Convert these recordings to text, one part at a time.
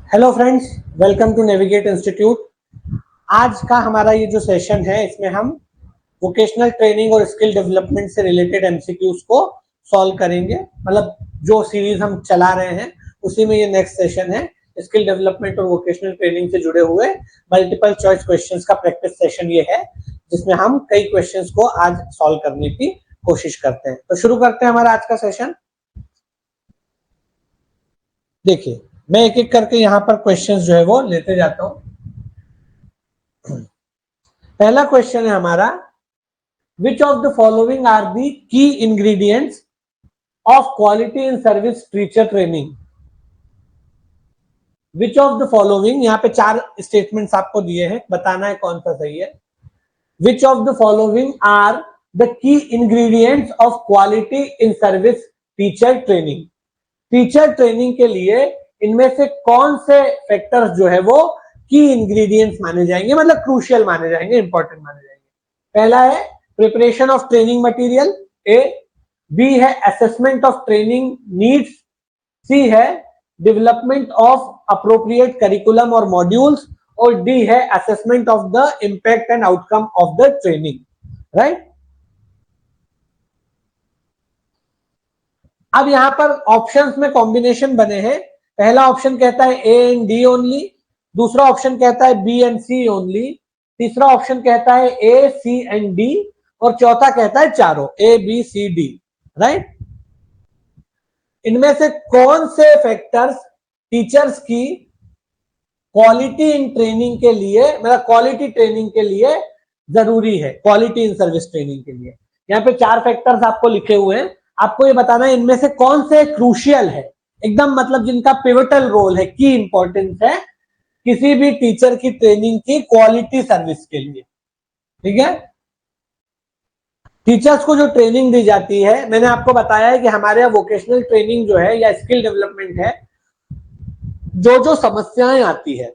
Hello friends, welcome to navigate institute. आज का हमारा ये जो सेशन है इसमें हम वोकेशनल ट्रेनिंग और स्किल डेवलपमेंट से रिलेटेड एमसीक्यूज को सॉल्व करेंगे। मतलब जो सीरीज हम चला रहे हैं उसी में ये नेक्स्ट सेशन है। स्किल डेवलपमेंट और वोकेशनल ट्रेनिंग से जुड़े हुए मल्टीपल चॉइस क्वेश्चंस का प्रैक्टिस सेशन ये है, जिसमें हम कई क्वेश्चंस को आज सॉल्व करने की कोशिश करते हैं। तो शुरू करते हैं हमारा आज का सेशन। देखिए, मैं एक एक करके यहाँ पर क्वेश्चंस जो है वो लेते जाता हूँ। पहला क्वेश्चन है हमारा, which of the following are the key ingredients of quality in service teacher training. Which of the following, यहाँ पे चार स्टेटमेंट्स आपको दिए हैं, बताना है कौन सा सही है। Which of the following are the key ingredients of quality in service teacher training. Teacher training के लिए इनमें से कौन से फैक्टर्स जो है वो की इंग्रेडिएंट्स माने जाएंगे, मतलब क्रूशियल माने जाएंगे, इंपॉर्टेंट माने जाएंगे। पहला है preparation of training material, A. B है assessment of training needs, C है डेवलपमेंट ऑफ अप्रोप्रिएट करिकुलम और मॉड्यूल्स, और डी है assessment of the impact and outcome of the training. Right. अब यहां पर ऑप्शंस में कॉम्बिनेशन बने हैं। पहला ऑप्शन कहता है ए एंड डी ओनली, दूसरा ऑप्शन कहता है बी एंड सी ओनली, तीसरा ऑप्शन कहता है ए सी एंड डी, और चौथा कहता है चारों A B C D. Right. इनमें से कौन से फैक्टर्स टीचर्स की क्वालिटी इन ट्रेनिंग के लिए, मतलब क्वालिटी ट्रेनिंग के लिए जरूरी है, क्वालिटी इन सर्विस ट्रेनिंग के लिए। यहाँ पे चार फैक्टर्स आपको लिखे हुए हैं, आपको ये बताना है इनमें से कौन से क्रूशियल है, एकदम मतलब जिनका पिवटल रोल है, की इंपॉर्टेंस है किसी भी टीचर की ट्रेनिंग की क्वालिटी सर्विस के लिए। ठीक है। टीचर्स को जो ट्रेनिंग दी जाती है, मैंने आपको बताया है कि हमारे यहाँ वोकेशनल ट्रेनिंग जो है या स्किल डेवलपमेंट है, जो जो समस्याएं आती है,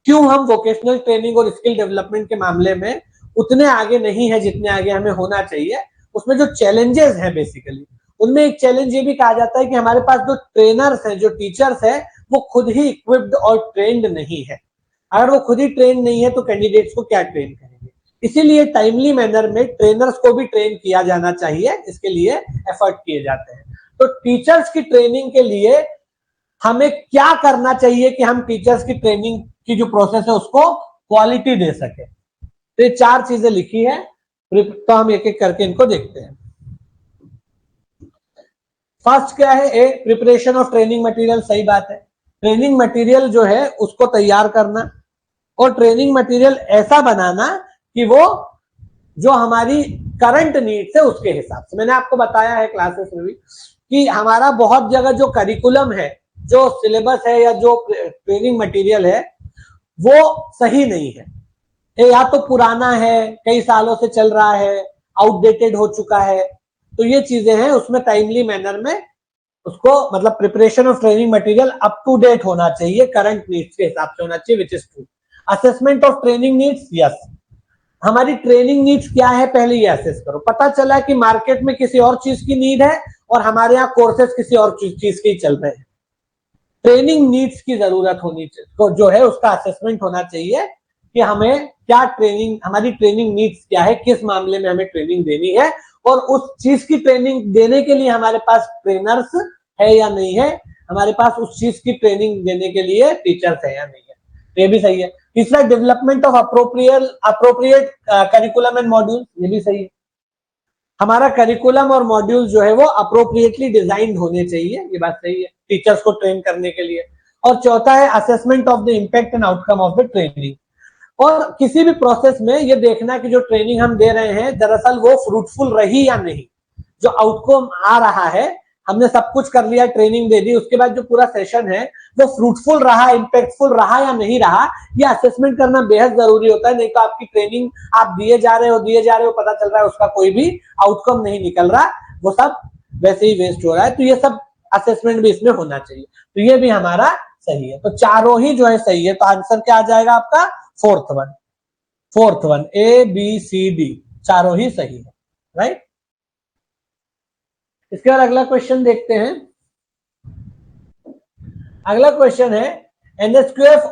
क्यों हम वोकेशनल ट्रेनिंग और स्किल डेवलपमेंट के मामले में उतने आगे नहीं है जितने आगे हमें होना चाहिए, उसमें जो चैलेंजेस हैं बेसिकली, उनमें एक चैलेंज ये भी कहा जाता है कि हमारे पास जो ट्रेनर्स हैं, जो टीचर्स हैं, वो खुद ही इक्विप्ड और ट्रेंड नहीं है। अगर वो खुद ही ट्रेन नहीं है तो कैंडिडेट्स को क्या ट्रेन करेंगे। इसीलिए टाइमली मैनर में ट्रेनर्स को भी ट्रेन किया जाना चाहिए, इसके लिए एफर्ट किए जाते हैं। तो टीचर्स की ट्रेनिंग के लिए हमें क्या करना चाहिए कि हम टीचर्स की ट्रेनिंग की जो प्रोसेस है उसको क्वालिटी दे सके। तो ये चार चीजें लिखी है, तो हम एक एक करके इनको देखते हैं। फर्स्ट क्या है, a preparation of training material. सही बात है, ट्रेनिंग मटेरियल जो है उसको तैयार करना, और ट्रेनिंग मटेरियल ऐसा बनाना कि वो जो हमारी करंट नीड्स है उसके हिसाब से। मैंने आपको बताया है क्लासेस में भी कि हमारा बहुत जगह जो करिकुलम है, जो सिलेबस है या जो ट्रेनिंग मटेरियल है, वो सही नहीं है, या तो पुराना है, कई सालों से चल रहा है, आउटडेटेड हो चुका है। तो ये चीजें हैं, उसमें टाइमली मैनर में उसको, मतलब preparation of training material up to date होना चाहिए, करंट नीड्स के हिसाब से होना चाहिए, which is true. Assessment of training needs, yes, हमारी ट्रेनिंग नीड्स क्या है पहले ये असेस करो। पता चला कि मार्केट में किसी और चीज की नीड है और हमारे यहाँ कोर्सेज किसी और चीज के ही चल रहे हैं। ट्रेनिंग नीड्स की जरूरत होनी चाहिए, तो जो है उसका असेसमेंट होना चाहिए कि हमें क्या ट्रेनिंग, हमारी ट्रेनिंग नीड्स क्या है, किस मामले में हमें ट्रेनिंग देनी है, और उस चीज की ट्रेनिंग देने के लिए हमारे पास ट्रेनर्स है या नहीं है, हमारे पास उस चीज की ट्रेनिंग देने के लिए टीचर्स है या नहीं है। तो ये भी सही है। तीसरा, development of appropriate curriculum and module, ये भी सही है। हमारा करिकुलम और मॉड्यूल जो है वो अप्रोप्रिएटली डिजाइंड होने चाहिए, ये बात सही है टीचर्स को ट्रेन करने के लिए। और चौथा है assessment of the impact and outcome of the training. और किसी भी प्रोसेस में ये देखना कि जो ट्रेनिंग हम दे रहे हैं दरअसल वो फ्रूटफुल रही या नहीं, जो आउटकम आ रहा है, हमने सब कुछ कर लिया, ट्रेनिंग दे दी, उसके बाद जो पूरा सेशन है वो फ्रूटफुल रहा, इंपैक्टफुल रहा या नहीं रहा, ये असेसमेंट करना बेहद जरूरी होता है। नहीं तो आपकी ट्रेनिंग आप दिए जा रहे हो, पता चल रहा है उसका कोई भी आउटकम नहीं निकल रहा, वो सब वैसे ही वेस्ट हो रहा है। तो ये सब असेसमेंट भी इसमें होना चाहिए। तो ये भी हमारा सही है। तो चारों ही जो है सही है। तो आंसर क्या आ जाएगा आपका? Fourth one, A B C D, चारों ही सही है। राइट। इसके बाद अगला क्वेश्चन देखते हैं। अगला क्वेश्चन है, NSQF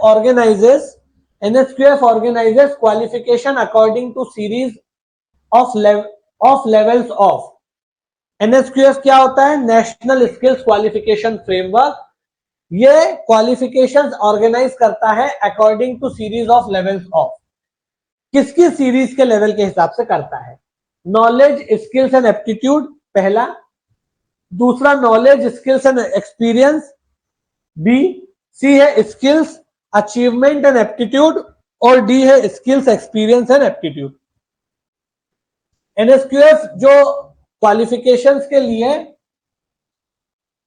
organizes qualification according to series of levels of. NSQF क्या होता है? National skills qualification framework. ये क्वालिफिकेशंस ऑर्गेनाइज करता है according to series of levels of. किसकी सीरीज के लेवल के हिसाब से करता है? नॉलेज, स्किल्स एंड एप्टीट्यूड पहला, दूसरा knowledge, skills and experience, B, C है स्किल्स, अचीवमेंट एंड एप्टीट्यूड, और डी है skills, experience and aptitude. NSQF जो क्वालिफिकेशंस के लिए,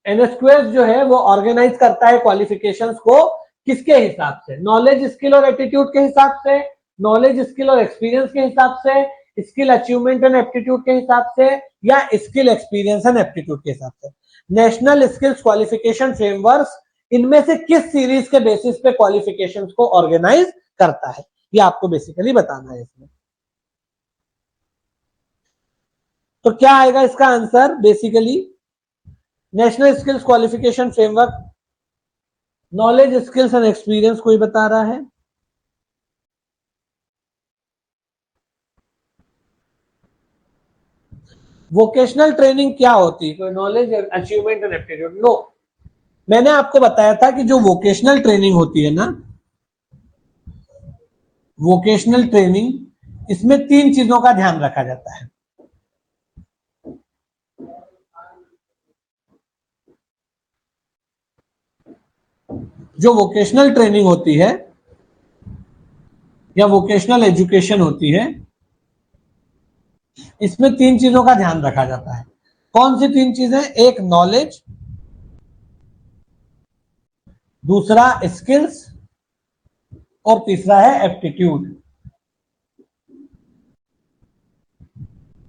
एनएसक्यूएफ जो है वो ऑर्गेनाइज करता है क्वालिफिकेशंस को किसके हिसाब से? नॉलेज, स्किल और एप्टीट्यूड के हिसाब से, नॉलेज, स्किल और एक्सपीरियंस के हिसाब से, स्किल, अचीवमेंट एंड एप्टीट्यूड के हिसाब से, या स्किल, एक्सपीरियंस एंड एप्टीट्यूड के हिसाब से। नेशनल स्किल्स क्वालिफिकेशन फ्रेमवर्क इनमें से किस सीरीज के बेसिस पे क्वालिफिकेशंस को ऑर्गेनाइज करता है, ये आपको बेसिकली बताना है इसमें। तो क्या आएगा इसका answer? Basically national skills qualification framework, knowledge, skills and experience कोई बता रहा है? वोकेशनल ट्रेनिंग क्या होती है? Knowledge, achievement and aptitude? No, मैंने आपको बताया था कि जो वोकेशनल ट्रेनिंग होती है ना, वोकेशनल ट्रेनिंग, इसमें 3 चीजों का ध्यान रखा जाता है। जो वोकेशनल ट्रेनिंग होती है या वोकेशनल एजुकेशन होती है, इसमें 3 चीजों का ध्यान रखा जाता है। कौन सी 3 चीजें? एक नॉलेज, दूसरा स्किल्स, और तीसरा है एप्टीट्यूड।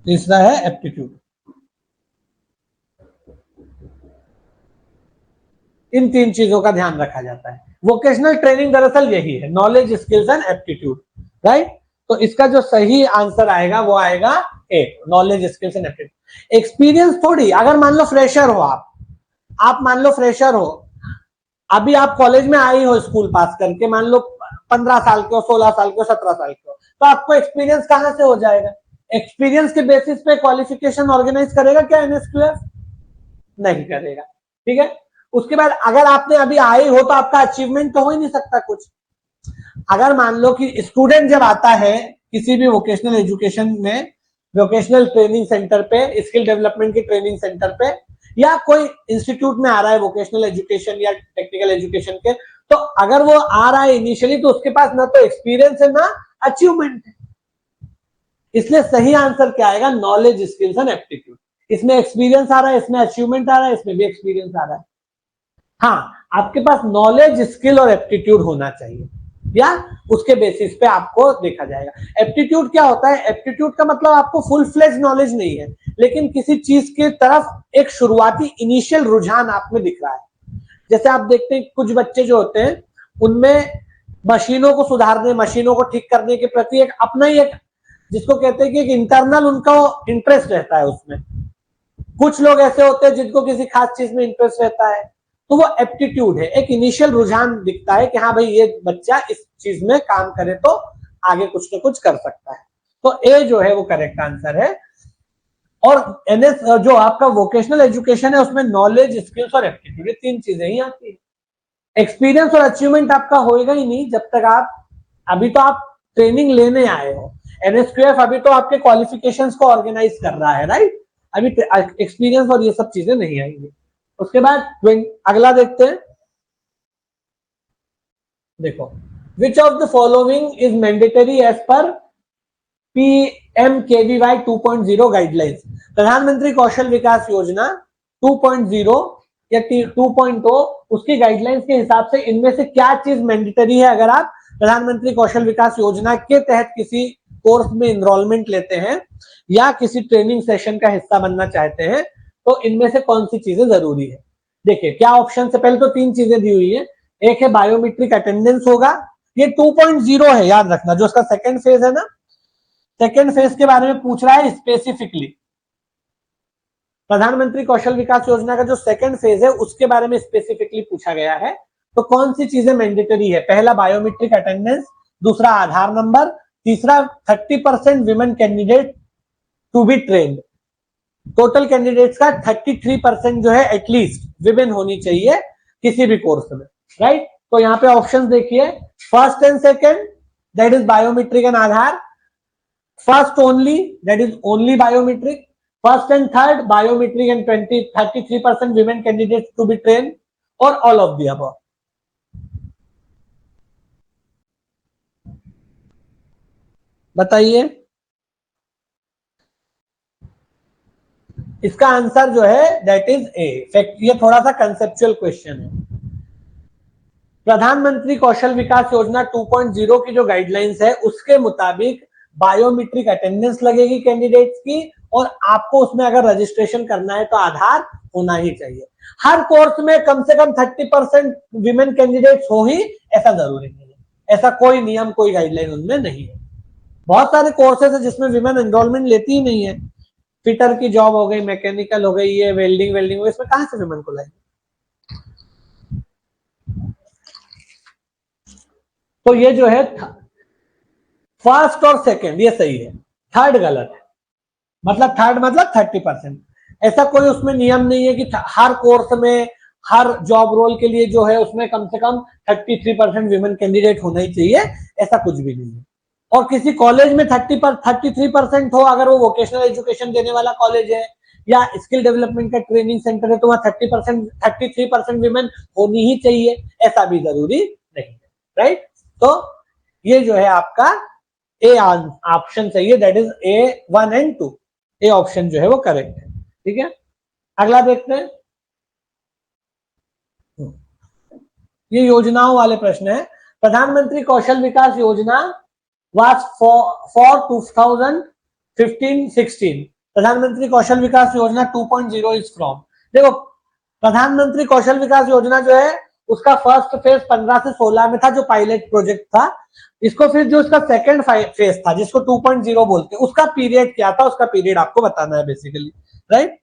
तीसरा है एप्टीट्यूड। इन 3 चीजों का ध्यान रखा जाता है। वोकेशनल ट्रेनिंग दरअसल यही है, knowledge, skills and aptitude, right? तो इसका जो सही आंसर आएगा वो आएगा A, knowledge, skills and aptitude. Experience थोड़ी, अगर मान लो फ्रेशर हो आप मान लो फ्रेशर हो, अभी आप कॉलेज में आई हो स्कूल पास करके, मान लो 15 साल के हो, 16 साल के हो, 17 साल के हो, तो आपको एक्सपीरियंस कहां से हो जाएगा? एक्सपीरियंस के बेसिस पे क्वालिफिकेशन ऑर्गेनाइज करेगा क्या एनएसक्यूएफ? नहीं करेगा, ठीक है। उसके बाद अगर आपने अभी आए हो तो आपका अचीवमेंट तो हो ही नहीं सकता कुछ। अगर मान लो कि स्टूडेंट जब आता है किसी भी वोकेशनल एजुकेशन में, वोकेशनल ट्रेनिंग सेंटर पे, स्किल डेवलपमेंट की ट्रेनिंग सेंटर पे, या कोई इंस्टीट्यूट में आ रहा है वोकेशनल एजुकेशन या टेक्निकल एजुकेशन के, तो अगर वो आ रहा है इनिशियली तो उसके पास ना तो एक्सपीरियंस है ना अचीवमेंट है। इसलिए सही आंसर क्या आएगा? Knowledge, skills and aptitude. इसमें एक्सपीरियंस आ रहा है, इसमें अचीवमेंट आ रहा है, इसमें भी एक्सपीरियंस आ रहा है। हाँ, आपके पास नॉलेज, स्किल और एप्टीट्यूड होना चाहिए, या उसके बेसिस पे आपको देखा जाएगा। एप्टीट्यूड क्या होता है? एप्टीट्यूड का मतलब आपको फुल फ्लेज नॉलेज नहीं है, लेकिन किसी चीज की तरफ एक शुरुआती इनिशियल रुझान आप में दिख रहा है। जैसे आप देखते हैं कुछ बच्चे जो होते हैं उनमें मशीनों को सुधारने, मशीनों को ठीक करने के प्रति एक अपना ही एक, जिसको कहते हैं कि एक इंटरनल उनका इंटरेस्ट रहता है उसमें। कुछ लोग ऐसे होते हैं जिनको किसी खास चीज में इंटरेस्ट रहता है, तो वो एप्टीट्यूड है, एक इनिशियल रुझान दिखता है कि हाँ भाई ये बच्चा इस चीज में काम करे तो आगे कुछ ना कुछ कर सकता है। तो ए जो है वो करेक्ट आंसर है। और एनएस जो आपका वोकेशनल एजुकेशन है उसमें नॉलेज, स्किल्स और एप्टीट्यूड, ये 3 चीजें ही आती है। एक्सपीरियंस और अचीवमेंट आपका होएगा ही नहीं जब तक आप, अभी तो आप ट्रेनिंग लेने आए हो। एनएसक्यूएफ अभी तो आपके क्वालिफिकेशंस को ऑर्गेनाइज कर रहा है, राइट? अभी एक्सपीरियंस और ये सब चीजें नहीं आएंगी। उसके बाद अगला देखते हैं। देखो, which of the following is mandatory as per PMKVY 2.0 guidelines? Pradhan Mantri Kaushal विकास योजना 2.0 या 2.0 उसकी गाइडलाइंस के हिसाब से इनमें से क्या चीज मैंडेटरी है? अगर आप प्रधानमंत्री कौशल विकास योजना के तहत किसी कोर्स में एनरोलमेंट लेते हैं या किसी ट्रेनिंग सेशन का हिस्सा बनना चाहते हैं, तो इनमें से कौन सी चीजें जरूरी है? देखिए क्या ऑप्शन से, पहले तो 3 चीजें दी हुई है। एक है बायोमेट्रिक अटेंडेंस होगा, ये 2.0 है, याद रखना। जो उसका सेकंड फेज है ना, सेकंड फेज के बारे में पूछ रहा है स्पेसिफिकली। प्रधानमंत्री कौशल विकास योजना का जो सेकंड फेज है उसके बारे में स्पेसिफिकली पूछा गया है, तो कौन सी चीजें मैंडेटरी है? पहला बायोमेट्रिक अटेंडेंस, दूसरा आधार नंबर, तीसरा 30% women candidate to be trained. Total candidates का 33% जो है एटलीस्ट विमेन होनी चाहिए किसी भी कोर्स में, राइट। तो यहाँ पे ऑप्शंस देखिए, first and second that is biometric and Aadhaar, first only that is only biometric, first and third biometric and 33% women candidates to be train, और ऑल ऑफ द अबव। बताइए, इसका आंसर जो है दैट इज ए। ये थोड़ा सा conceptual question है। प्रधानमंत्री कौशल विकास योजना 2.0 की जो गाइडलाइंस है उसके मुताबिक बायोमेट्रिक अटेंडेंस लगेगी कैंडिडेट्स की, और आपको उसमें अगर रजिस्ट्रेशन करना है तो आधार होना ही चाहिए। हर कोर्स में कम से कम 30% विमेन कैंडिडेट्स हो ही ऐसा जरूरी नहीं है, ऐसा कोई नियम कोई गाइडलाइन उनमें नहीं है। बहुत सारे कोर्सेज है जिसमें विमेन एनरोलमेंट लेती ही नहीं है, फिटर की जॉब हो गई, मैकेनिकल हो गई, ये वेल्डिंग हो गई, इसमें कहां से विमेन को लाएंगे? तो ये जो है फर्स्ट और सेकंड ये सही है, थर्ड गलत है। मतलब थर्ड मतलब 30%, ऐसा कोई उसमें नियम नहीं है कि हर कोर्स में हर जॉब रोल के लिए जो है उसमें कम से कम 33% विमेन कैंडिडेट होना ही चाहिए, ऐसा कुछ भी नहीं है। और किसी कॉलेज में 33% हो, अगर वो वोकेशनल एजुकेशन देने वाला कॉलेज है या स्किल डेवलपमेंट का ट्रेनिंग सेंटर है, तो वहां 33% विमेन होनी ही चाहिए, ऐसा भी जरूरी नहीं है, राइट। तो ये जो है आपका ए ऑप्शन सही है, that is A1 and 2, A option जो है वो करेक्ट है, ठीक है। अगला देखते हैं, ये योजनाओं वाले प्रश्न है। प्रधानमंत्री कौशल विकास योजना was for 2015-16, प्रधानमंत्री कौशल विकास योजना 2.0 इज फ्रॉम। देखो, प्रधानमंत्री कौशल विकास योजना जो है उसका फर्स्ट फेज 15 से 16 में था, जो पायलट प्रोजेक्ट था। इसको फिर जो उसका सेकंड फेज था जिसको 2.0 बोलते हैं, उसका पीरियड क्या था, उसका पीरियड आपको बताना है बेसिकली, राइट।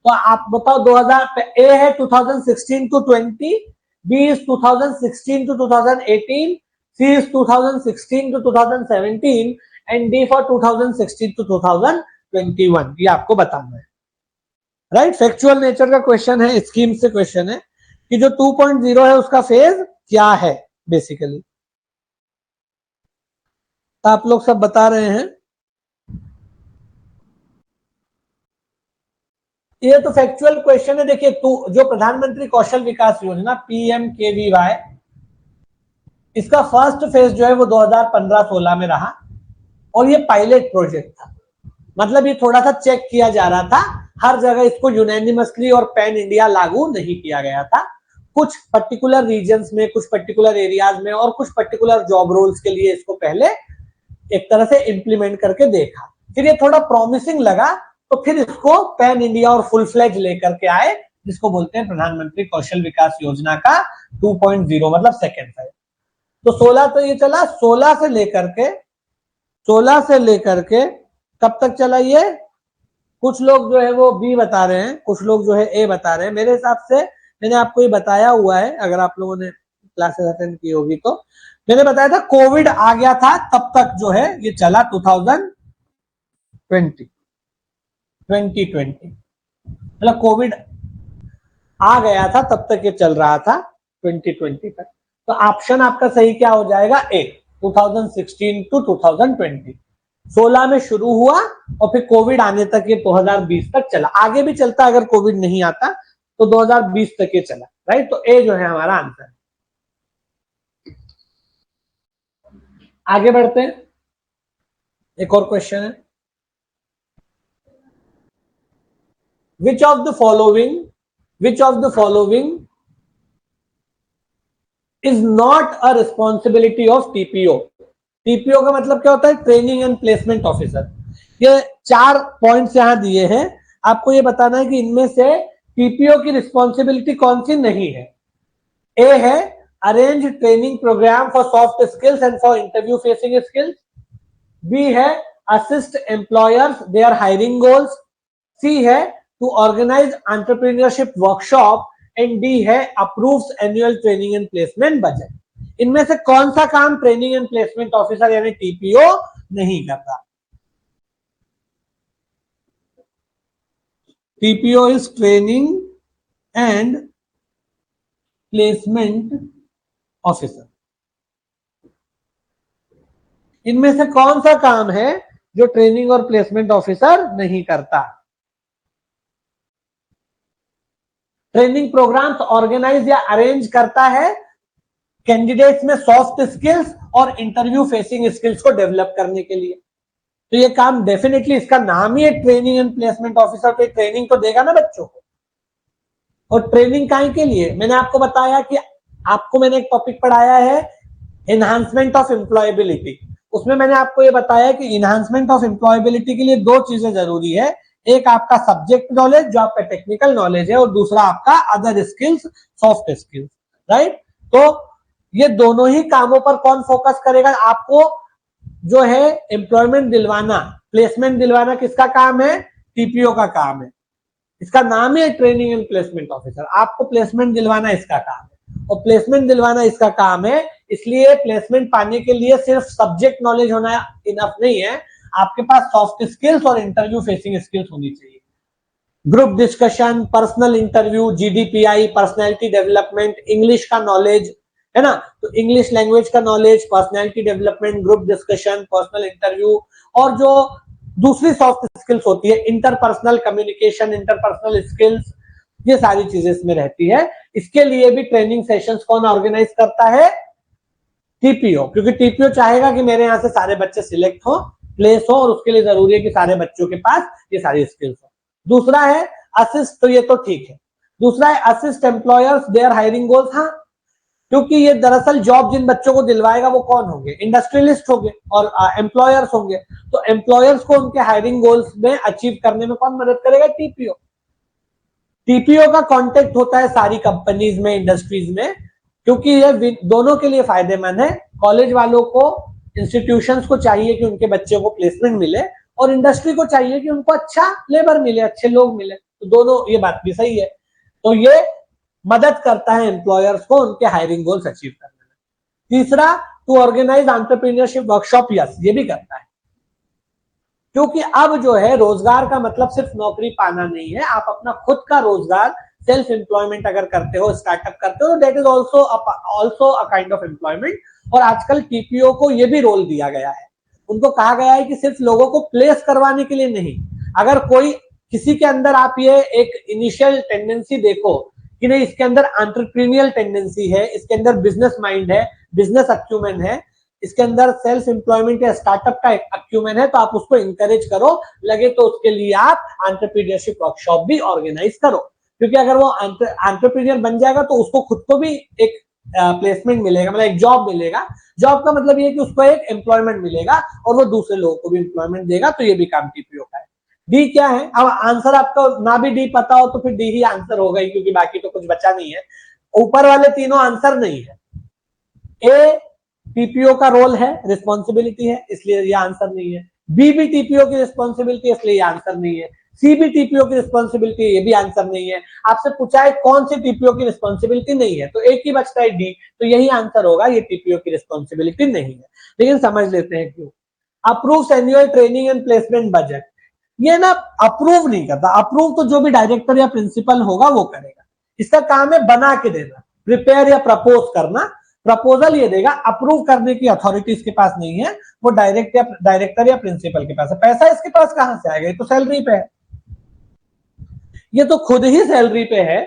तो आप बताओ, 2000 ए है 2016 to 20, B is 2016 to 2018, C is 2016 to 2017 and D for 2016 to 2021। ये आपको बताना है, राइट। फैक्चुअल नेचर का क्वेश्चन है, स्कीम से क्वेश्चन है कि जो 2.0 है उसका फेज क्या है बेसिकली। तो आप लोग सब बता रहे हैं, ये तो फैक्चुअल क्वेश्चन है। देखिए, जो प्रधानमंत्री कौशल विकास योजना PMKVY, इसका फर्स्ट फेज जो है वो 2015-16 में रहा, और ये पायलट प्रोजेक्ट था। मतलब ये थोड़ा सा चेक किया जा रहा था, हर जगह इसको यूनानिमसली और पैन इंडिया लागू नहीं किया गया था। कुछ पर्टिकुलर रीजन्स में, कुछ पर्टिकुलर एरियाज में और कुछ पर्टिकुलर जॉब रोल्स के लिए इसको पहले एक तरह से इंप्लीमेंट करके देखा, फिर ये थोड़ा प्रॉमिसिंग लगा, तो फिर इसको पैन इंडिया और फुल फ्लेज लेकर के आए, जिसको बोलते हैं प्रधानमंत्री कौशल विकास योजना का 2.0, मतलब सेकेंड फेज। तो 16 तो ये चला, 16 से लेकर के कब तक चला ये? कुछ लोग जो है वो बी बता रहे हैं, कुछ लोग जो है ए बता रहे हैं। मेरे हिसाब से मैंने आपको ये बताया हुआ है, अगर आप लोगों ने क्लासेस अटेंड की होगी तो मैंने बताया था कोविड आ गया था तब तक जो है ये चला 2020, मतलब कोविड आ गया था तब तक ये चल रहा था 2020 तक। तो ऑप्शन आपका सही क्या हो जाएगा? ए, 2016 to 2020। 16 में शुरू हुआ और फिर कोविड आने तक ये 2020 तक चला, आगे भी चलता अगर कोविड नहीं आता तो 2020 तक ये चला, राइट। तो ए जो है हमारा आंसर। आगे बढ़ते हैं, एक और क्वेश्चन है, which of the following is not a responsibility of TPO? TPO का मतलब क्या होता है? Training and placement officer. ये 4 पॉइंट्स यहां दिए हैं, आपको ये बताना है कि इनमें से TPO की रिस्पॉन्सिबिलिटी कौन सी नहीं है। ए है arrange training programme for soft skills and for interview facing skills, B है assist employers their hiring goals, C है to organise entrepreneurship workshop and D है approves annual training and placement budget. इनमें से कौन सा काम training and placement officer यानी TPO नहीं करता? TPO is training and placement officer. इनमें से कौन सा काम है जो ट्रेनिंग और प्लेसमेंट ऑफिसर नहीं करता? ट्रेनिंग प्रोग्राम्स ऑर्गेनाइज या अरेंज करता है कैंडिडेट्स में सॉफ्ट स्किल्स और इंटरव्यू फेसिंग स्किल्स को डेवलप करने के लिए। तो ये काम डेफिनेटली, इसका नाम ही है ट्रेनिंग एंड प्लेसमेंट ऑफिसर, तो ट्रेनिंग तो देगा ना बच्चों को। और ट्रेनिंग काहे के लिए? मैंने आपको बताया कि आपको मैंने एक टॉपिक पढ़ाया है एनहांसमेंट ऑफ एम्प्लॉयबिलिटी। उसमें मैंने आपको ये बताया कि एनहांसमेंट ऑफ एम्प्लॉयबिलिटी के लिए दो चीजें जरूरी है, एक आपका सब्जेक्ट नॉलेज जो आपका टेक्निकल नॉलेज है, और दूसरा आपका other skills, soft skills, right. तो ये दोनों ही कामों पर कौन फोकस करेगा? आपको जो है एम्प्लॉयमेंट दिलवाना, प्लेसमेंट दिलवाना किसका काम है? टीपीओ का काम है। इसका नाम है ट्रेनिंग एंड प्लेसमेंट ऑफिसर। आपको प्लेसमेंट दिलवाना इसका काम है, और प्लेसमेंट दिलवाना इसका काम है। इसलिए प्लेसमेंट पाने के लिए सिर्फ सब्जेक्ट नॉलेज होना इनफ नहीं है, आपके पास सॉफ्ट स्किल्स और इंटरव्यू फेसिंग स्किल्स होनी चाहिए। Group discussion, personal interview, GDPI, personality development, English का नॉलेज है ना, तो इंग्लिश लैंग्वेज का knowledge, personality development, group discussion, personal interview, और जो दूसरी सॉफ्ट स्किल्स होती है इंटरपर्सनल कम्युनिकेशन, इंटरपर्सनल स्किल्स, ये सारी चीजें इसमें रहती है। इसके लिए भी ट्रेनिंग सेशंस कौन ऑर्गेनाइज करता है? टीपीओ, क्योंकि टीपीओ चाहेगा कि मेरे यहाँ से सारे बच्चे सिलेक्ट हो, प्लेस हो, और उसके लिए जरूरी है कि सारे बच्चों के पास ये सारी स्किल्स हो। दूसरा है असिस्ट, तो ये तो ठीक है। दूसरा है assist employers their hiring goals. हाँ, क्योंकि ये दरअसल जॉब जिन बच्चों को दिलवाएगा वो कौन होंगे? इंडस्ट्रियलिस्ट होंगे और एम्प्लॉयर्स होंगे। तो एम्प्लॉयर्स को उनके हायरिंग गोल्स में अचीव करने में कौन मदद करेगा? टीपीओ। टीपीओ का कांटेक्ट होता है सारी कंपनीज में, इंडस्ट्रीज में, क्योंकि ये दोनों के लिए फायदेमंद है। कॉलेज वालों को, इंस्टीट्यूशंस को चाहिए कि उनके बच्चों को प्लेसमेंट मिले, और इंडस्ट्री को चाहिए कि उनको अच्छा लेबर मिले, अच्छे लोग मिले। तो दोनों, ये बात भी सही है। तो ये मदद करता है एम्प्लॉयर्स को उनके हायरिंग गोल्स अचीव करने में। तीसरा, to organise entrepreneurship workshop, yes, ये भी करता है, क्योंकि अब जो है रोजगार का मतलब सिर्फ नौकरी पाना नहीं है। आप अपना खुद का रोजगार, सेल्फ एम्प्लॉयमेंट अगर करते हो, स्टार्टअप करते हो, that is also a kind of employment. और आजकल टीपीओ को ये भी रोल दिया गया है, उनको कहा गया है कि सिर्फ लोगों को प्लेस करवाने के लिए नहीं, अगर कोई किसी के अंदर आप ये एक इनिशियल टेंडेंसी देखो कि नहीं, इसके अंदर एंटरप्रेन्योरियल टेंडेंसी है, इसके अंदर बिजनेस माइंड है, बिजनेस अक्यूमेन है, इसके अंदर सेल्फ एम्प्लॉयमेंट या स्टार्टअप का अक्यूमेन है, तो आप उसको इंकरेज करो। लगे तो उसके लिए आप एंटरप्रेन्योरशिप वर्कशॉप भी ऑर्गेनाइज करो, क्योंकि अगर वो एंटरप्रेन्योर बन जाएगा तो उसको खुद को भी एक प्लेसमेंट मिलेगा, मतलब एक जॉब मिलेगा। जॉब का मतलब ये है कि उसको एक एम्प्लॉयमेंट मिलेगा और वो दूसरे लोगों को भी एम्प्लॉयमेंट देगा। तो ये भी काम टीपीओ का है। डी क्या है? अब आंसर आपको ना भी डी पता हो तो फिर डी ही आंसर होगा, क्योंकि बाकी तो कुछ बचा नहीं है। ऊपर वाले तीनों आंसर नहीं है। ए टीपीओ का रोल है, रिस्पॉन्सिबिलिटी है, इसलिए ये आंसर नहीं है। बी भी टीपीओ की रिस्पॉन्सिबिलिटी है, इसलिए ये आंसर नहीं है। सी भी टीपीओ की रिस्पॉन्सिबिलिटी है, ये भी आंसर नहीं है। आपसे पूछा है कौन सी टीपीओ की रिस्पॉन्सिबिलिटी नहीं है, तो एक ही बचता है डी, तो यही आंसर होगा, ये टीपीओ की रिस्पॉन्सिबिलिटी नहीं है। लेकिन समझ लेते हैं क्यों। Approves annual training and placement budget, ये ना अप्रूव नहीं करता। अप्रूव तो जो भी डायरेक्टर या प्रिंसिपल होगा वो करेगा। इसका काम है बना के देना, प्रिपेयर या प्रपोज करना। प्रपोजल ये देगा, अप्रूव करने की अथॉरिटी इसके पास नहीं है, वो डायरेक्टर या प्रिंसिपल के पास है। पैसा इसके पास कहां से आएगा? ये तो सैलरी पे है, ये तो खुद ही सैलरी पे है।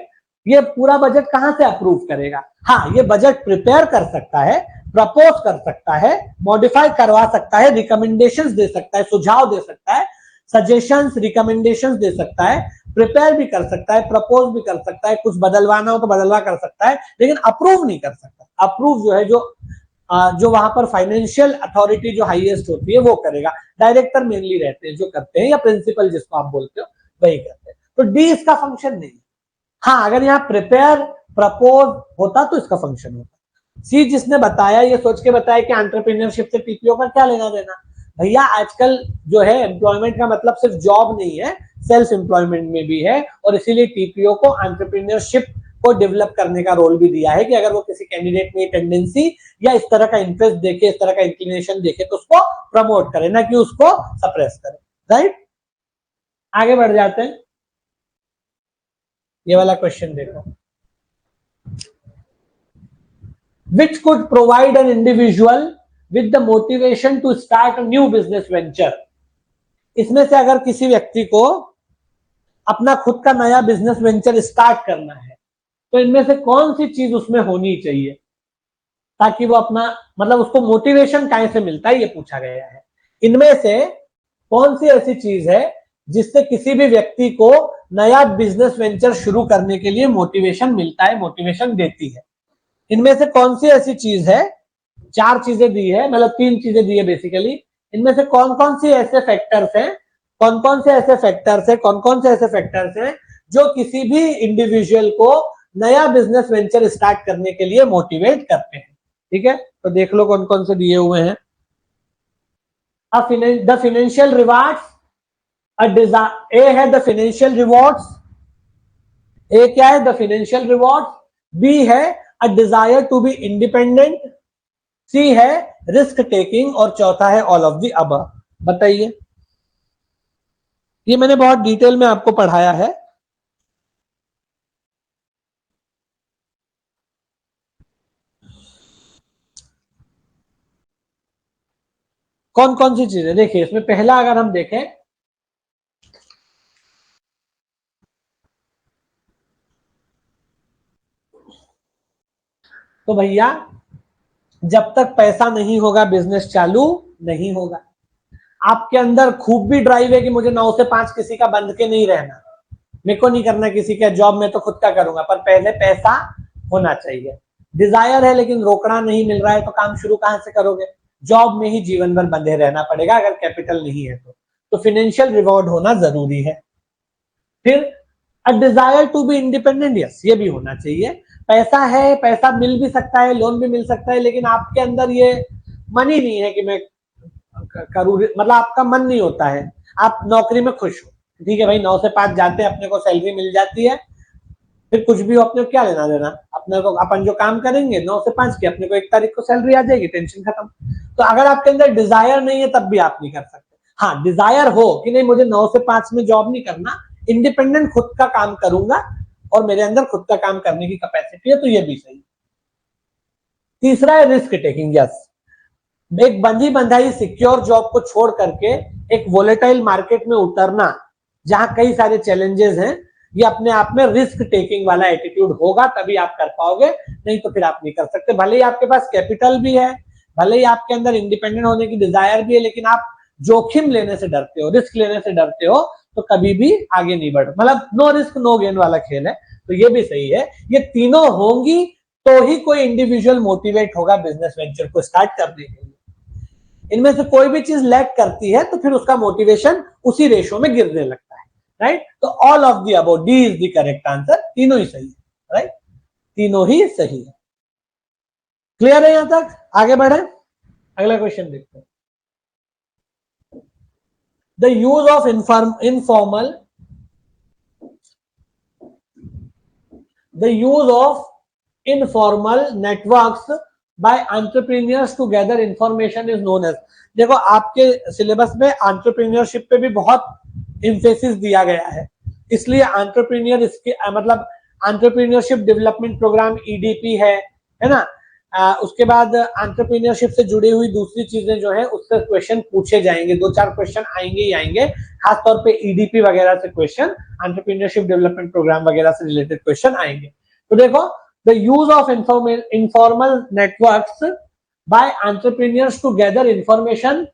ये पूरा बजट कहां से अप्रूव करेगा? हाँ, ये बजट प्रिपेयर कर सकता है, प्रपोज कर सकता है, मॉडिफाई करवा सकता है, रिकमेंडेशंस दे सकता है, सुझाव दे सकता है, सजेशंस, रिकमेंडेशंस दे सकता है, प्रिपेयर भी कर सकता है, प्रपोज भी कर सकता है, कुछ बदलवाना हो तो बदलवा कर सकता है, लेकिन अप्रूव नहीं कर सकता। अप्रूव जो है, जो वहां पर फाइनेंशियल अथॉरिटी जो हाईएस्ट होती है वो करेगा। डायरेक्टर मेनली रहते हैं जो करते हैं, या प्रिंसिपल जिसको आप बोलते हो वही करते हैं। तो डी इसका फंक्शन नहीं। हाँ, अगर यहाँ प्रिपेयर प्रपोज होता तो इसका फंक्शन होता। सी जिसने बताया, ये सोच के बताया कि एंटरप्रेन्योरशिप से टीपीओ का क्या लेना देना। भैया आजकल जो है एम्प्लॉयमेंट का मतलब सिर्फ जॉब नहीं है, सेल्फ एम्प्लॉयमेंट में भी है, और इसीलिए टीपीओ को एंटरप्रेन्योरशिप को डेवलप करने का रोल भी दिया है कि अगर वो किसी कैंडिडेट में टेंडेंसी या इस तरह का इंटरेस्ट देखे, इस तरह का इंक्लिनेशन देखे तो उसको प्रमोट करे, ना कि उसको सप्रेस करे। राइट, आगे बढ़ जाते हैं। ये वाला क्वेश्चन देखो, which could provide an individual with the motivation to start a new business venture। इसमें से अगर किसी व्यक्ति को अपना खुद का नया बिजनेस वेंचर स्टार्ट करना है तो इनमें से कौन सी चीज उसमें होनी चाहिए ताकि वो अपना, मतलब उसको मोटिवेशन कहां से मिलता है, ये पूछा गया है। इनमें से कौन सी ऐसी चीज है जिससे किसी भी व्यक्ति को नया बिजनेस वेंचर शुरू करने के लिए मोटिवेशन मिलता है, मोटिवेशन देती है। इनमें से कौन सी ऐसी चीज है, 4 चीजें दी है, मतलब 3 चीजें दी है बेसिकली। इनमें से कौन कौन से ऐसे फैक्टर्स हैं, कौन कौन से ऐसे फैक्टर्स हैं जो किसी भी इंडिविजुअल को नया बिजनेस वेंचर स्टार्ट करने के लिए मोटिवेट करते हैं। ठीक है, तो देख लो कौन कौन से दिए हुए हैं। द फाइनेंशियल रिवार्ड्स, ए है द फाइनेंशियल रिवॉर्ड्स, ए क्या है, द फाइनेंशियल रिवॉर्ड्स, बी है a desire to be independent, C है रिस्क टेकिंग और चौथा है ऑल ऑफ द अबव। बताइए, ये मैंने बहुत डिटेल में आपको पढ़ाया है। कौन कौन सी चीजें, देखिए इसमें पहला अगर हम देखें तो भैया जब तक पैसा नहीं होगा बिजनेस चालू नहीं होगा। आपके अंदर खूब भी ड्राइव है कि मुझे 9 से 5 किसी का बंध के नहीं रहना, मेरे को नहीं करना किसी का जॉब, में तो खुद का करूंगा, पर पहले पैसा होना चाहिए। डिजायर है लेकिन रोकड़ा नहीं मिल रहा है तो काम शुरू कहां से करोगे, जॉब में ही जीवन भर बंधे रहना पड़ेगा अगर कैपिटल नहीं है तो फाइनेंशियल रिवॉर्ड होना जरूरी है। फिर a desire to be independent, yes ये भी होना चाहिए। पैसा है, पैसा मिल भी सकता है, लोन भी मिल सकता है, लेकिन आपके अंदर ये मन ही नहीं है कि मैं करूँ, मतलब आपका मन नहीं होता है, आप नौकरी में खुश हो, ठीक है भाई 9 से 5 जाते हैं, अपने को सैलरी मिल जाती है, फिर कुछ भी हो, अपने को क्या लेना देना, अपने को अपन जो काम करेंगे 9 से 5 की, अपने को 1 तारीख को सैलरी आ जाएगी, टेंशन खत्म। तो अगर आपके अंदर डिजायर नहीं है तब भी आप नहीं कर सकते। हाँ, डिजायर हो कि नहीं मुझे 9 से 5 में जॉब नहीं करना, इंडिपेंडेंट खुद का काम करूंगा और मेरे अंदर खुद का काम करने की कैपेसिटी है, तो ये भी सही। तीसरा है रिस्क टेकिंग, यस एक बंधी बंधाई सिक्योर जॉब को छोड़ करके एक वोलेटाइल मार्केट में उतरना जहां कई सारे चैलेंजेस हैं, ये अपने आप में रिस्क टेकिंग वाला एटीट्यूड होगा तभी आप कर पाओगे, नहीं तो फिर आप नहीं कर सकते। भले ही आपके पास कैपिटल भी है, भले ही आपके अंदर इंडिपेंडेंट होने की डिजायर भी है, लेकिन आप जोखिम लेने से डरते हो, रिस्क लेने से डरते हो, तो कभी भी आगे नहीं बढ़, मतलब नो रिस्क नो गेन वाला खेल है। तो ये भी सही है, ये तीनों होंगी तो ही कोई इंडिविजुअल मोटिवेट होगा बिजनेस वेंचर को स्टार्ट करने के लिए। इनमें से कोई भी चीज लैक करती है तो फिर उसका मोटिवेशन उसी रेशो में गिरने लगता है। राइट, तो all of the above, D is the correct answer, तीनों ही सही है। राइट, तीनों ही सही है। क्लियर है यहां तक, आगे बढ़े, अगला क्वेश्चन देखते हैं। The use of informal the use of informal networks by entrepreneurs to gather information is known as। देखो आपके सिलेबस में एंटरप्रेन्योरशिप पे भी बहुत एम्फेसिस दिया गया है, इसलिए एंटरप्रेन्योर इसके मतलब एंटरप्रेन्योरशिप डेवलपमेंट प्रोग्राम ईडीपी है ना। उसके बाद एंटरप्रेन्योरशिप से जुड़ी हुई दूसरी चीजें जो है उससे क्वेश्चन पूछे जाएंगे, 2-4 क्वेश्चन आएंगे ही आएंगे, खासतौर पे ईडीपी वगैरह से क्वेश्चन, एंटरप्रेन्योरशिप डेवलपमेंट प्रोग्राम वगैरह से रिलेटेड क्वेश्चन आएंगे। तो देखो, the use of informal networks by entrepreneurs to gather information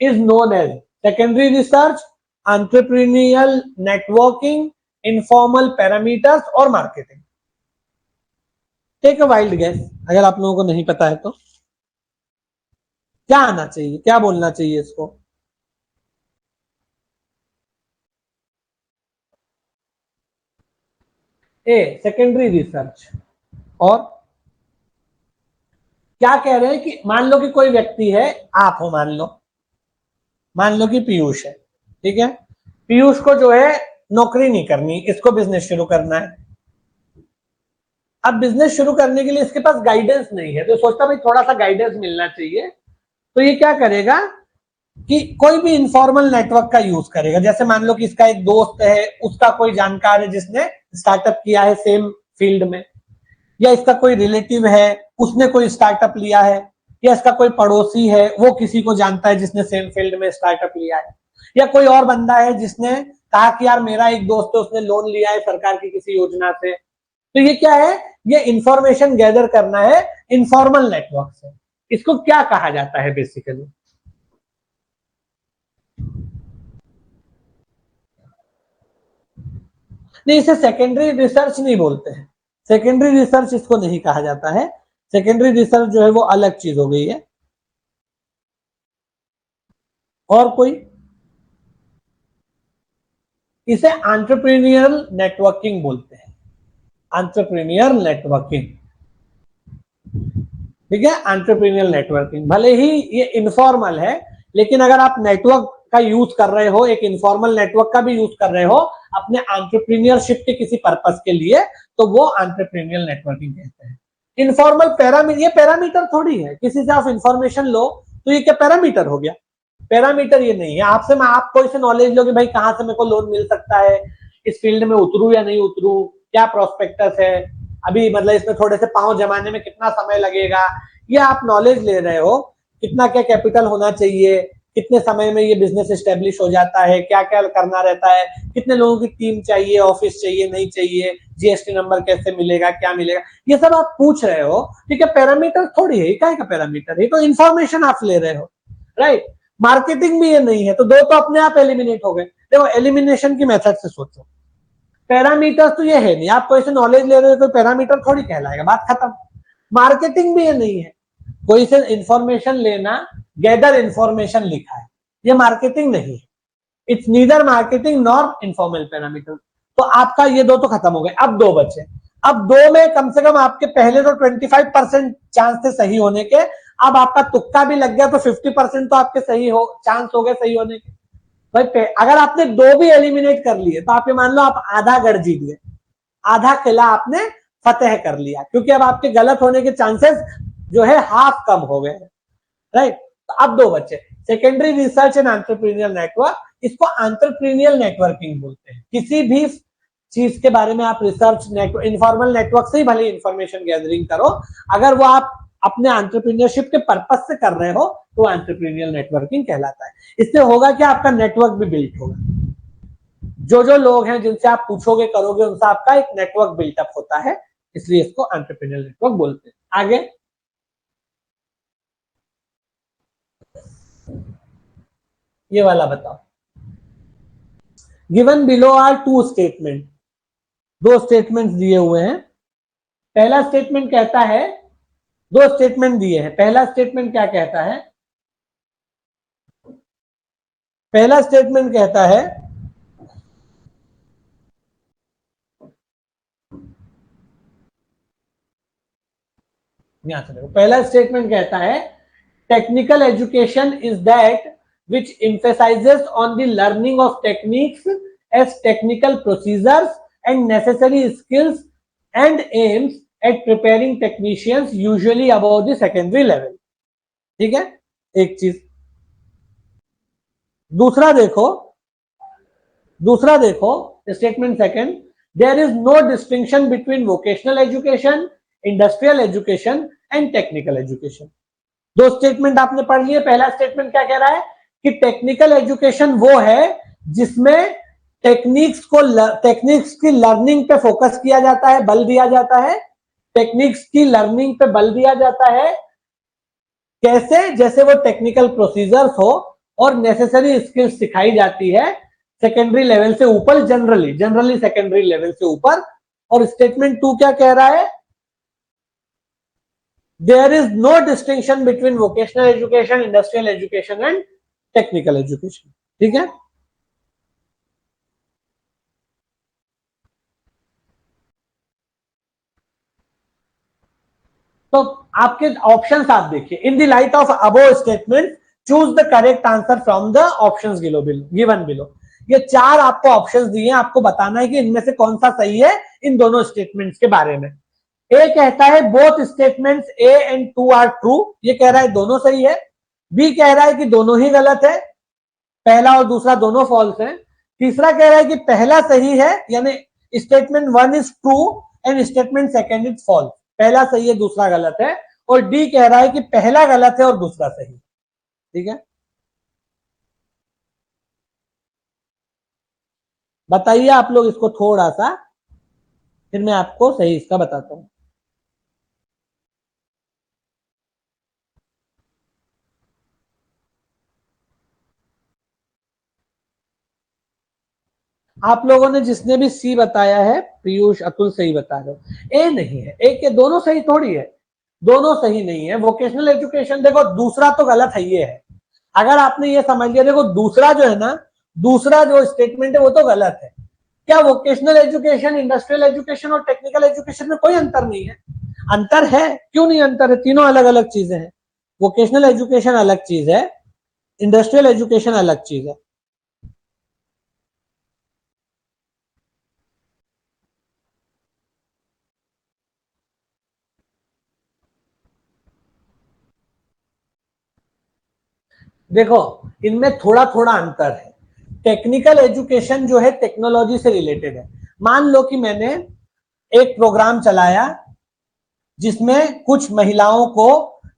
is known as secondary research, entrepreneurial networking, informal parameters और marketing. Take a wild guess, अगर आप लोगों को नहीं पता है तो क्या आना चाहिए, क्या बोलना चाहिए इसको। ए सेकेंडरी रिसर्च, और क्या कह रहे हैं कि मान लो कि कोई व्यक्ति है, आप हो, मान लो कि पीयूष है, ठीक है, पीयूष को जो है नौकरी नहीं करनी, इसको बिजनेस शुरू करना है। अब बिजनेस शुरू करने के लिए इसके पास गाइडेंस नहीं है, तो सोचता भाई थोड़ा सा गाइडेंस मिलना चाहिए, तो ये क्या करेगा कि कोई भी इनफॉर्मल नेटवर्क का यूज करेगा। जैसे मान लो कि इसका एक दोस्त है, उसका कोई जानकार है जिसने स्टार्टअप किया है सेम फील्ड में, या इसका कोई रिलेटिव है उसने कोई स्टार्टअप लिया है, या इसका कोई पड़ोसी है वो किसी को जानता है जिसने सेम फील्ड में स्टार्टअप लिया है, या कोई और बंदा है जिसने कहा कि यार मेरा एक दोस्त है उसने लोन लिया है सरकार की किसी योजना से। तो ये क्या है, ये इंफॉर्मेशन गैदर करना है इनफॉर्मल नेटवर्क से। इसको क्या कहा जाता है बेसिकली? नहीं, इसे सेकेंडरी रिसर्च नहीं बोलते हैं, सेकेंडरी रिसर्च इसको नहीं कहा जाता है। सेकेंडरी रिसर्च जो है वो अलग चीज हो गई है। और कोई? इसे एंटरप्रेन्योरल नेटवर्किंग बोलते हैं, एंटरप्रेन्योर नेटवर्किंग। ठीक है, एंटरप्रेन्योरल नेटवर्किंग भले ही ये इनफॉर्मल है, लेकिन अगर आप नेटवर्क का यूज कर रहे हो, एक इनफॉर्मल नेटवर्क का भी यूज कर रहे हो अपने एंटरप्रेन्योरशिप के किसी पर्पस के लिए, तो वो एंटरप्रेन्योरल नेटवर्किंग कहते हैं। इनफॉर्मल पैरामीटर, ये पैरामीटर थोड़ी है, किसी से आप इंफॉर्मेशन लो तो ये क्या पैरामीटर हो गया? पैरामीटर ये नहीं है। आपसे मैं आप कोई से नॉलेज लो कि भाई कहां से मेरे को लोन मिल सकता है, इस फील्ड में उतरू या नहीं उतरू, क्या प्रोस्पेक्टस है, अभी मतलब इसमें थोड़े से पांव जमाने में कितना समय लगेगा, ये आप नॉलेज ले रहे हो। कितना क्या कैपिटल होना चाहिए, कितने समय में ये बिजनेस एस्टेब्लिश हो जाता है, क्या क्या करना रहता है, कितने लोगों की टीम चाहिए, ऑफिस चाहिए नहीं चाहिए, जीएसटी नंबर कैसे मिलेगा, क्या मिलेगा, ये सब आप पूछ रहे हो। ठीक है, पैरामीटर थोड़ी है, क्या का पैरामीटर है, तो इन्फॉर्मेशन आप ले रहे हो, राइट। मार्केटिंग भी ये नहीं है, तो दो तो अपने आप एलिमिनेट हो गए। देखो एलिमिनेशन की मेथड से सोचो, पैरामीटर तो ये है नहीं, आप कोई से नॉलेज ले रहे हो, कोई पैरामीटर थोड़ी कहलाएगा, बात खत्म। मार्केटिंग भी ये नहीं है, कोई से इंफॉर्मेशन लेना, गैदर इंफॉर्मेशन लिखा है, ये मार्केटिंग नहीं है। It's neither marketing nor informal parameter. तो आपका ये दो तो खत्म हो गए, अब दो बचे। अब दो में कम से कम आपके पहले तो 25% चांस थे सही होने के, अब आपका तुक्का भी लग गया तो 50% तो आपके सही हो चांस हो गए सही होने के। भाई अगर आपने दो भी एलिमिनेट कर लिए तो आप ये मान लो आप आधा गढ़ जीत गए, आधा किला आपने फतेह कर लिया, क्योंकि अब आपके गलत होने के चांसेस जो है हाफ कम हो गए, राइट। तो अब दो बच्चे, secondary research and entrepreneur network, इसको एंटरप्रेन्योर नेटवर्किंग बोलते हैं। किसी भी चीज के बारे में आप रिसर्च नेटवर्क, इनफॉर्मल नेटवर्क से ही भले इंफॉर्मेशन गैदरिंग करो, अगर वो आप अपने एंटरप्रेन्योरशिप के पर्पस से कर रहे हो तो एंटरप्रेन्योर नेटवर्किंग कहलाता है। इससे होगा क्या, आपका नेटवर्क भी बिल्ड होगा, जो जो लोग हैं जिनसे आप पूछोगे करोगे उनसे आपका एक नेटवर्क बिल्टअप होता है, इसलिए इसको एंटरप्रेन्योर नेटवर्क बोलते हैं। आगे ये वाला बताओ, given below are two statement, दो स्टेटमेंट्स दिए हुए हैं। पहला स्टेटमेंट कहता है, दो स्टेटमेंट दिए हैं, पहला स्टेटमेंट क्या कहता है, पहला स्टेटमेंट कहता है यहां से देखो, पहला स्टेटमेंट कहता है technical education is that which emphasizes on the learning of techniques as technical procedures and necessary skills and aims at preparing technicians usually above the secondary level। ठीक है, एक चीज। दूसरा देखो, दूसरा देखो statement second, there is no distinction between vocational education, industrial education and technical education. दो statement आपने पढ़ लिए। पहला स्टेटमेंट क्या कह रहा है कि टेक्निकल एजुकेशन वो है जिसमें टेक्निक्स की लर्निंग पे फोकस किया जाता है, बल दिया जाता है, टेक्निक्स की लर्निंग पे बल दिया जाता है। कैसे? जैसे वो टेक्निकल प्रोसीजर्स हो और नेसेसरी स्किल्स सिखाई जाती है सेकेंडरी लेवल से ऊपर, जनरली सेकेंडरी लेवल से ऊपर। और स्टेटमेंट 2 क्या कह रहा है, there is no distinction between vocational education, industrial education and technical education. ठीक है, तो आपके ऑप्शंस आप देखिए, in the light of above statement choose the correct answer from the options given below. ये चार आपको ऑप्शंस दिए हैं, आपको बताना है कि इनमें से कौन सा सही है इन दोनों स्टेटमेंट्स के बारे में। ए कहता है both statements A and two are true, ये कह रहा है दोनों सही है। बी कह रहा है कि दोनों ही गलत है, पहला और दूसरा दोनों फॉल्स है। तीसरा कह रहा है कि पहला सही है, यानी statement 1 is true and statement second is false, पहला सही है दूसरा गलत है। और डी कह रहा है कि पहला गलत है और दूसरा सही। ठीक है, बताइए आप लोग इसको थोड़ा सा, फिर मैं आपको सही इसका बताता हूं। आप लोगों ने जिसने भी सी बताया है, पीयूष अतुल सही बता रहे हो। ए नहीं है, ए के दोनों सही थोड़ी है, दोनों सही नहीं है। वोकेशनल एजुकेशन देखो दूसरा तो गलत है, ये है। अगर आपने ये समझ लिया, देखो दूसरा जो है ना, दूसरा जो स्टेटमेंट है वो तो गलत है। क्या वोकेशनल एजुकेशन, इंडस्ट्रियल एजुकेशन और टेक्निकल एजुकेशन में कोई अंतर नहीं है? अंतर है, क्यों नहीं अंतर है? तीनों अलग अलग चीजें हैं। वोकेशनल एजुकेशन अलग चीज है, इंडस्ट्रियल एजुकेशन अलग चीज है। देखो इनमें थोड़ा थोड़ा अंतर है। टेक्निकल एजुकेशन जो है टेक्नोलॉजी से रिलेटेड है। मान लो कि मैंने एक प्रोग्राम चलाया जिसमें कुछ महिलाओं को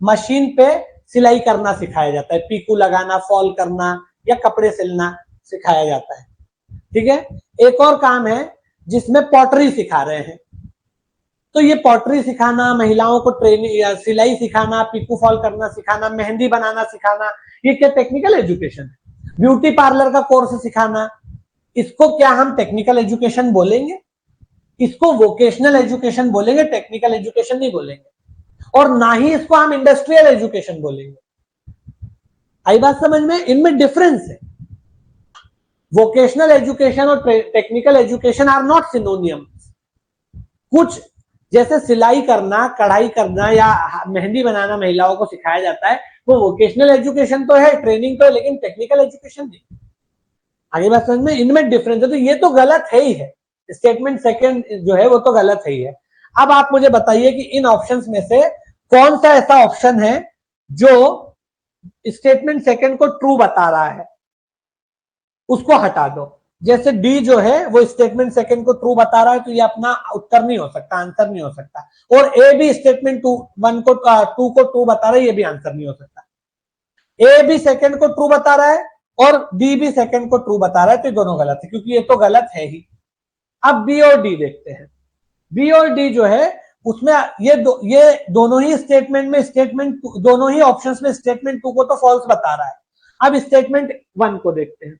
मशीन पे सिलाई करना सिखाया जाता है, पीकू लगाना, फॉल करना या कपड़े सिलना सिखाया जाता है। ठीक है, एक और काम है जिसमें पॉटरी सिखा रहे हैं। तो ये पॉटरी सिखाना, महिलाओं को ट्रेनिंग या सिलाई सिखाना, पिकू फॉल करना सिखाना, मेहंदी बनाना सिखाना, ये क्या टेक्निकल एजुकेशन है? ब्यूटी पार्लर का कोर्स सिखाना, इसको क्या हम टेक्निकल एजुकेशन बोलेंगे? इसको वोकेशनल एजुकेशन बोलेंगे, टेक्निकल एजुकेशन नहीं बोलेंगे। और ना ही इसको हम इंडस्ट्रियल एजुकेशन बोलेंगे। आई बात समझ में? इनमें डिफरेंस है। वोकेशनल एजुकेशन और technical education are not synonyms. कुछ जैसे सिलाई करना, कढ़ाई करना या मेहंदी बनाना महिलाओं को सिखाया जाता है, वो वोकेशनल एजुकेशन तो है, ट्रेनिंग तो है, लेकिन टेक्निकल एजुकेशन नहीं। आगे बात समझ में? इनमें डिफरेंस है, तो ये तो गलत है ही है। स्टेटमेंट सेकंड जो है वो तो गलत है ही है। अब आप मुझे बताइए कि इन ऑप्शंस में से कौन सा ऐसा ऑप्शन है जो स्टेटमेंट सेकंड को ट्रू बता रहा है, उसको हटा दो। जैसे डी जो है वो स्टेटमेंट सेकंड को ट्रू बता रहा है, तो ये अपना उत्तर नहीं हो सकता, आंसर नहीं हो सकता। और ए भी स्टेटमेंट टू को ट्रू बता रहा है, ये भी आंसर नहीं हो सकता। ए भी सेकंड को ट्रू बता रहा है और डी भी सेकंड को ट्रू बता रहा है, तो ये दोनों गलत है, क्योंकि ये तो गलत है ही। अब बी और डी देखते हैं। बी और डी जो है उसमें ये दोनों ही स्टेटमेंट में, दोनों ही ऑप्शंस में स्टेटमेंट टू को तो फॉल्स बता रहा है। अब स्टेटमेंट वन को देखते हैं।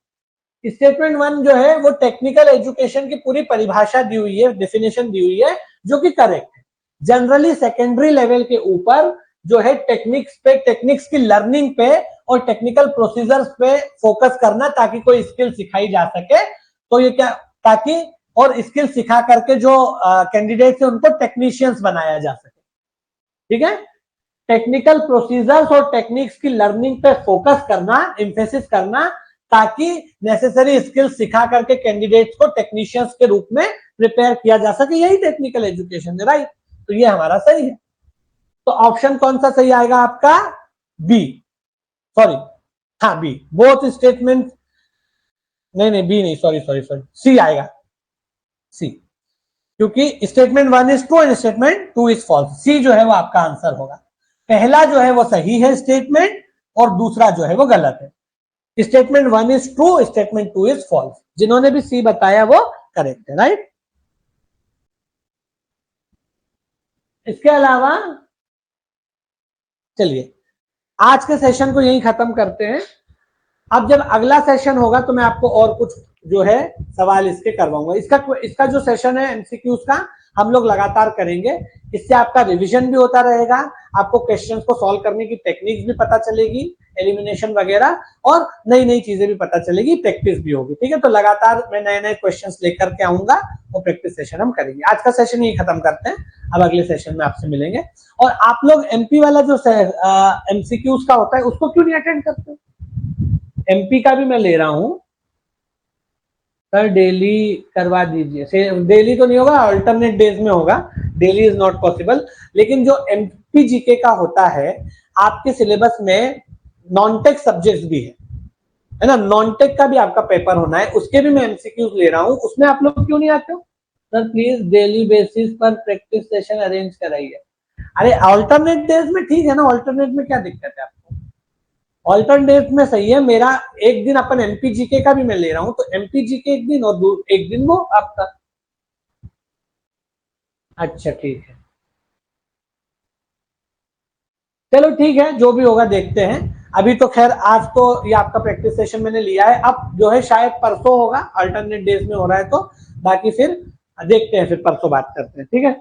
स्टेटमेंट वन जो है वो टेक्निकल एजुकेशन की पूरी परिभाषा दी हुई है, डेफिनेशन दी हुई है, जो कि करेक्ट है। जनरली सेकेंडरी लेवल के ऊपर जो है टेक्निक्स पे, टेक्निक्स की लर्निंग पे और टेक्निकल प्रोसीजर्स पे फोकस करना, ताकि कोई स्किल सिखाई जा सके। तो ये क्या, ताकि और स्किल सिखा करके जो कैंडिडेट्स है उनको टेक्नीशियंस बनाया जा सके। ठीक है, टेक्निकल प्रोसीजर्स और टेक्निक्स की लर्निंग पे फोकस करना, एम्फेसिस करना, ताकि नेसेसरी स्किल सिखा करके कैंडिडेट्स को टेक्नीशियंस के रूप में प्रिपेयर किया जा सके, यही टेक्निकल एजुकेशन है। राइट, तो ये हमारा सही है। तो ऑप्शन कौन सा सही आएगा आपका? बी, सॉरी, हाँ बी, बोथ स्टेटमेंट, नहीं बी नहीं, सॉरी, सी आएगा, सी, क्योंकि statement one is true and statement two is false. C जो है वो आपका आंसर होगा। पहला जो है वो सही है स्टेटमेंट और दूसरा जो है वो गलत है। Statement one is true, statement two is false. जिन्होंने भी सी बताया वो करेक्ट है। राइट, इसके अलावा चलिए आज के सेशन को यहीं खत्म करते हैं। अब जब अगला सेशन होगा तो मैं आपको और कुछ जो है सवाल इसके करवाऊंगा। इसका जो सेशन है एमसीक्यूज का, हम लोग लगातार करेंगे। इससे आपका रिवीजन भी होता रहेगा, आपको क्वेश्चंस को सॉल्व करने की टेक्निक्स भी पता चलेगी, एलिमिनेशन वगैरह, और नई नई चीजें भी पता चलेगी, प्रैक्टिस भी होगी। ठीक है, तो लगातार मैं नए नए क्वेश्चंस लेकर के आऊंगा और प्रैक्टिस सेशन हम करेंगे। आज का सेशन यही खत्म करते हैं, अब अगले सेशन में आपसे मिलेंगे। और आप लोग एमपी वाला जो एमसीक्यूज का होता है उसको क्यों नहीं अटेंड करते? एमपी का भी मैं ले रहा हूं, सर डेली करवा दीजिए। डेली तो नहीं होगा, अल्टरनेट डेज में होगा, डेली इज नॉट पॉसिबल। लेकिन जो एमपीजीके का होता है आपके सिलेबस में नॉन टेक सब्जेक्ट्स भी है ना, नॉन टेक का भी आपका पेपर होना है, उसके भी मैं एमसीक्यूज ले रहा हूँ, उसमें आप लोग क्यों नहीं आते हो? सर प्लीज डेली बेसिस पर प्रैक्टिस सेशन अरेंज कराइए। अरे अल्टरनेट डेज में ठीक है ना, अल्टरनेट में क्या दिक्कत है आपको? ऑल्टरनेट में सही है, मेरा एक दिन अपन एमपीजीके का भी मैं ले रहा हूं, तो एमपीजीके एक दिन और एक दिन वो आपका। अच्छा ठीक है, चलो ठीक है, जो भी होगा देखते हैं। अभी तो खैर आज तो ये आपका प्रैक्टिस सेशन मैंने लिया है, अब जो है शायद परसों होगा, अल्टरनेट डेज में हो रहा है तो बाकी फिर देखते हैं, फिर परसों बात करते हैं, ठीक है।